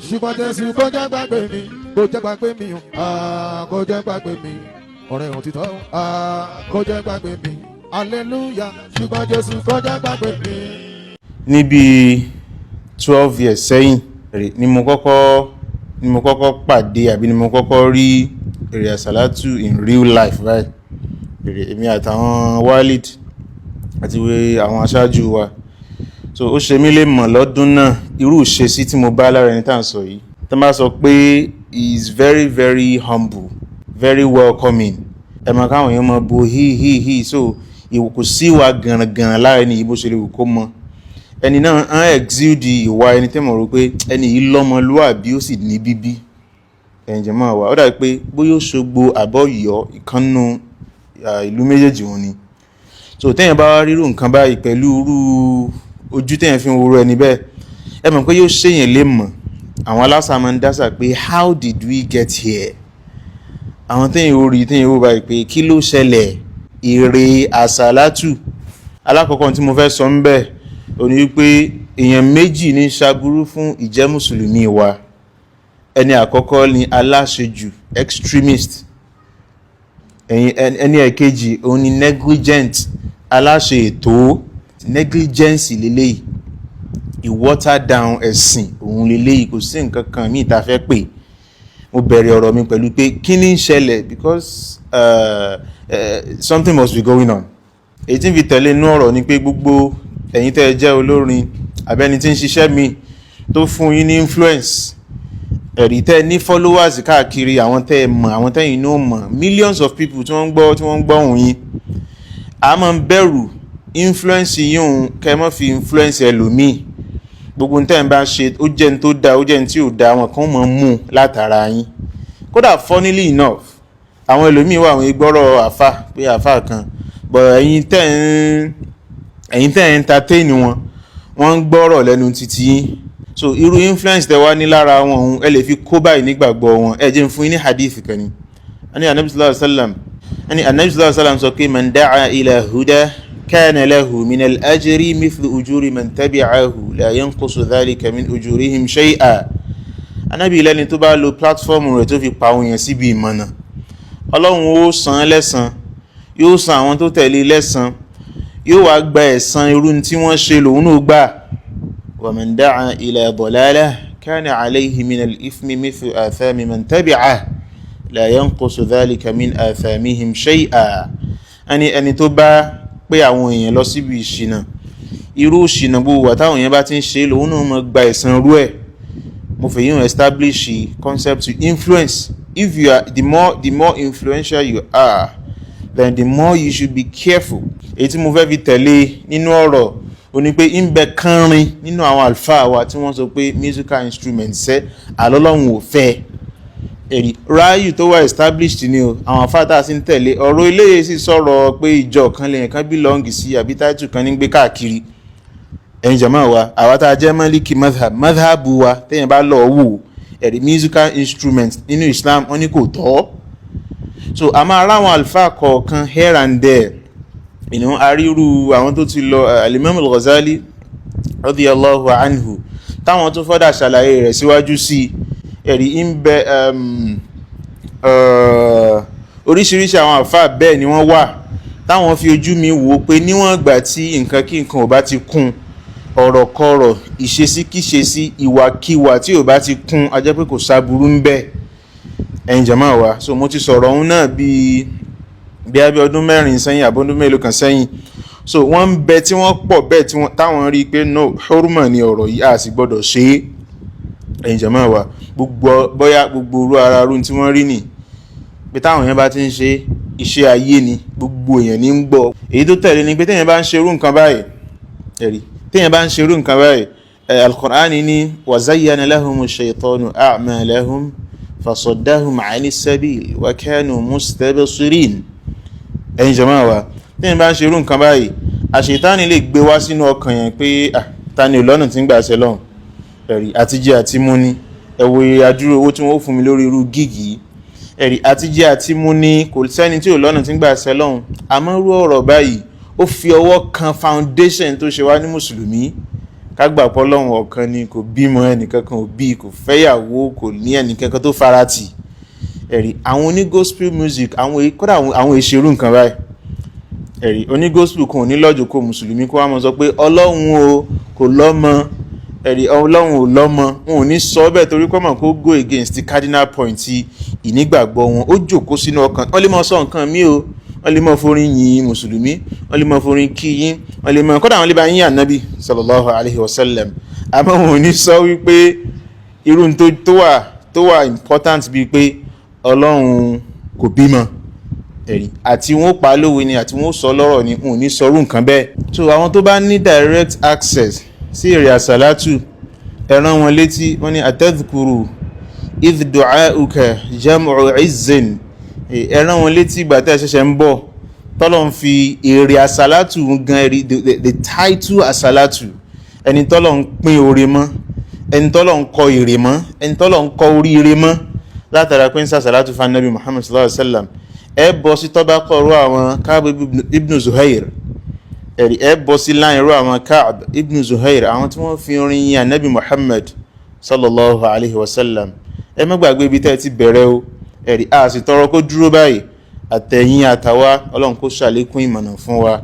ṣùgbọ́n Jésù kò jẹ́ gbàgbé mi, kò jẹ́ gbàgbé mi o, kò jẹ́ gbàgbé mi, ọ̀rẹ́ òtítọ́ kò jẹ́ gbàgbé mi, hallelujah, ṣùgbọ́n Jésù kò jẹ́ gbàgbé mi. Níbi 12 years sẹ́yìn ni mo kọ́kọ́ pàdé àbí ni mo kọ́kọ́ rí èrè Asalatu in real life right. Èmi àtàwọn Walid àti àwọn aṣáájú wa, so ó ṣe mí lè mọ̀ lọ́dún náà irú ìṣesí tí mo bá lára ẹni tá à ń sọ yìí. Tó bá sọ pé he is very very humble, very welcoming, ẹ mọ̀ káwọn èèyàn mọ̀ bo he so kò sí ìwà gànràngànrà lára ẹni yìí bó ṣe lè wù kó mọ. Ẹni náà ń exude ìwà ẹni tẹ́ mọ̀ rò pé ẹni yìí lọ́mọlúwàbí ó sì ní bíbí. Ẹ̀yin jẹ́ máa wà ó dàbí pé bóyá Òṣogbo àbọ̀ Ọ̀yọ́ ìkànnù ìlú méjèèjì wọn ni. So téèyàn bá wá rírú nǹkan báyìí pẹ̀lú irú ojú téèyàn fi ń wo ẹni bẹ́ẹ̀, ẹ mọ̀ pé yóò ṣèyàn lè mọ̀. Àwọn aláṣà máa ń dásà pé how did we get here? Àwọn téèyàn ó báyìí pé kí ló ṣẹlẹ̀? Èrè Asalatu. Alákọ̀ọ́kọ́ tí mo fẹ́ sọ ń bẹ̀ ó ní wípé èèyàn méjì ní ṣaburú fún ìjẹ́ mùsùlùmí wa. Ẹni àkọ́kọ́ ni aláṣejù, extremist. Ẹni ẹ̀kejì òun ni negligent, aláṣe ètò. Negligence lélẹ́yìí, water down ẹ̀sìn òun lélẹ́yìí, kò sí nǹkan kan míì tá a fẹ́ pè. Mo bẹ̀rẹ̀ ọ̀rọ̀ mi pẹ̀lú pé kí ni ń ṣẹlẹ̀ because something must be going on. Èyí tí ń fi tẹ̀lé inú ọ̀rọ̀ ni pé gbogbo ẹ̀yin tẹ́ ẹ jẹ́ olórin àbẹ́ni tí ń ṣiṣẹ́ mi tó fún yín ní influence, ẹ̀rí tẹ́ ní followers káàkiri, àwọn tẹ́ ẹ mọ̀, àwọn tẹ́yìn náà mọ̀, millions of people tí wọ́n ń gbọ́ ohùn yín. A máa ń bẹ̀rù influence yín òun kẹ́ ẹ má fi influence ẹlòmíì. Gbogbo tẹ́ ẹ bá ṣe ó jẹ́ ní tó dáa ó jẹ́ ní tí ò dáa, àwọn kan mọ̀ mú látara yín. Kódà funnily enough àwọn ẹlòmíì wà àwọn ìgbọ́rọ̀ àfà kan but ẹ̀yin tẹ́ ẹ entertain wọ́n ń gbọ́rọ̀ lẹ́nu títí yín. So irú influence tẹ́ wá ní lára wọn òun ẹ lè fi kó báyìí nígbàgbọ́ wọn. Ẹ jẹ́ n fún yín ní hadith kan ni. Ànábì sallallahu alaihi wasallam sọ pé man da'a ila huda kana lahu min al-ajri mithlu ujuri man tabi'ahu la yanqusu dhalika min ujurihim shay'a. Ànábì lẹ́ni tó bá lo platform rẹ̀ tó fi pa àwọn èèyàn síbi ìmọ̀nà, Ọlọ́run ó san lẹ́san, yóò san àwọn tó tẹ̀lé lẹ́san, yóò wá gba ẹ̀san irú tí wọ́n ṣe lòun náà gbà. Wa man da'a ila dalalah kana alayhi min al-ithmi mithlu athami man tabi'ah la yanqusu dhalika min athamihim shay'a. Ẹni tó bá pé àwọn èèyàn lọ síbi ìṣìnà, irú ìṣìnà gbogbo àtàwọn èèyàn bá ti ń ṣe lòun náà máa gba ẹ̀san rú ẹ̀. Mo fẹ́ yín establish concept to influence. If you are the more influential you are, then the more you should be careful. Èyí tí mo fẹ́ fi tẹ̀lé nínú ọ̀rọ̀ ó ní pé ń bẹ kánrin nínú àwọn àlùfáà wa tí wọ́n sọ pé musical instrument ṣẹ́ àlọ́lọ́run ò fẹ́. Èrí ráàyù tó wà established ni o, àwọn àfáàtà sì ń tẹ̀lé. Ọ̀rọ̀ eléyìí sì sọ̀rọ̀ pé ìjọ kan lèyàn kan belong sí àbí táìtù kan ní gbé káàkiri. Ẹ̀yin jàmáà wa, àwa tá a jẹ́ Maliki madhabu wa téèyàn bá lọ wò ẹ̀rí musical instrument nínú Islam wọ́n ní kò tọ́. So a máa ráwọn àlùfáà kọ̀ọ̀kan here and there. Àríru àwọn tó ti lọ Al-Imam Al-Ghazali radiyallahu anhu táwọn tó fọ́dà ṣàlàyé rẹ̀ síwájú sí ẹ̀rí ń bẹ oríṣiríṣi àwọn àfáà bẹ́ẹ̀ ni wọ́n wà táwọn fi ojú mi wò pé níwọ̀n ìgbà tí nǹkan kí nǹkan ò bá ti kún, ọ̀rọ̀kọ̀rọ̀, ìṣesí ìwàkiwà tí ò bá ti kún, a jẹ́ pé kò sáburú ń bẹ. Ẹ̀yin jàmáà wa, so mo ti sọ̀rọ̀ òun náà bí ọdún 4 sẹ́yìn àbọ́dún mélòó kan sẹ́yìn. So wọ́n ń bẹ tí wọ́n pọ̀ bẹ́ẹ̀ táwọn rí pé no hurma ni ọ̀rọ̀ yìí a sì gbọ́dọ̀ ṣe é. Ẹ̀yin jàmáà wa, bóyá gbogbo orú ara rú tí wọ́n rí nì pé táwọn èèyàn bá ti ń ṣe iṣẹ́ ayé ni gbogbo èèyàn ní ń gbọ́. Èyí tó tẹ̀lé ni pé téèyàn bá ń ṣe irú nǹkan báyìí Al-Qur'an ní wa zayyana lahumu shaytanu a'malahum fasaddahum 'ani s-sabil wa kanu mustabsirin. Ẹ̀yin jàmáà wa, téèyàn bá ń ṣe irú nǹkan báyìí àṣetánì lè gbé wá sínú ọkàn yẹn pé ta ni ọlọ́nà tí ń gbà ṣe lọ́hùn. Ẹ̀rí àtijẹ àti mú ní ẹ̀wọ̀ adúrú owó tí wọ́n fún mi lórí irú gígì. Ẹ̀rí àtijẹ àti mú ní kò sẹ́ni tí ọlọ́nà tí ń gbà ṣe lọ́hùn. Àmọ́ irú ọ̀rọ̀ báyìí ó fi ọwọ́ kan foundation tó ṣe wá ní mùsùlùmí. ká gbà pé Ọlọ́run ọ̀kan ni, kò bímọ, ẹnìkankan ò bí, kò fẹ́yàwó, kò ní ẹnìkankan tó farati. Ẹ̀rí àwọn oní gospel music kódà àwọn ìṣerú nǹkan báyìí. Ẹ̀rí oní gospel kan ò ní lọ́jọ́ kó mùsùlùmí kó wá mọ́ sọ pé Ọlọ́run o kò lọ́mọ, ẹ̀rí Ọlọ́run ò lọ́mọ, wọn ò ní sọ bẹ́ẹ̀ torí kọ́ mọ̀ kó go against the cardinal point ìnígbàgbọ́ wọn. Ó jókòó sínú ọkàn. Wọ́n lè mọ sọ nǹkan mí o, wọ́n lè mọ forin yìn mùsùlùmí, wọ́n lè mọ forin kí yín, wọ́n lè mọ kódà wọ́n lè bá yín ànábì sallallahu alayhi wa sallam. Àmọ́ wọn ò ní sọ wípé irú tó wà important bíi pé Ọlọ́run kò bímọ. Ẹ̀rí àti wọn ó pa lówe ni àti wọn ó sọ lọ́rọ̀ ni, wọn ò ní sọrú nǹkan bẹ́ẹ̀. So àwọn tó bá ní direct access sí èrè àsàlátù, ẹ rán wọn létí. Wọ́n ní atadhkuru idh du'auka jam'u izzin. Ẹ rán wọn létí ìgbà tẹ́ ṣẹ̀ṣẹ̀ ń bọ̀ tọ́lọ̀ ń fi èrè àsàlátù gan ẹ̀rí the title àsàlátù, ẹni tọ́lọ̀ ń pín oore mọ́, ẹni tọ́lọ̀ ń kọ èrè mọ́, ẹni tọ́lọ̀ ń kọ oríire mọ́ látara pé ń sàsàlátù fún Ànábì Muhammad sallallahu alaihi wasallam. Ẹ bọ́ sí tọ́bá kọ̀ọ̀rọ̀ àwọn Ka'b ibn Zuhair. Ẹ̀rí ẹ bọ́ sí láyìn rú àwọn Ka'b ibn Zuhair, àwọn tí wọ́n fi orin yin Ànábì Muhammad sallallahu alaihi wasallam. Ẹ má gbàgbé ibi tẹ́ ti bẹ̀rẹ̀ o. Ẹ̀rí a sì tọrọ kó dúró báyìí, àtẹ̀yìn àtàwa, Ọlọ́run kó ṣàlékún ìmọ̀nà fún wa.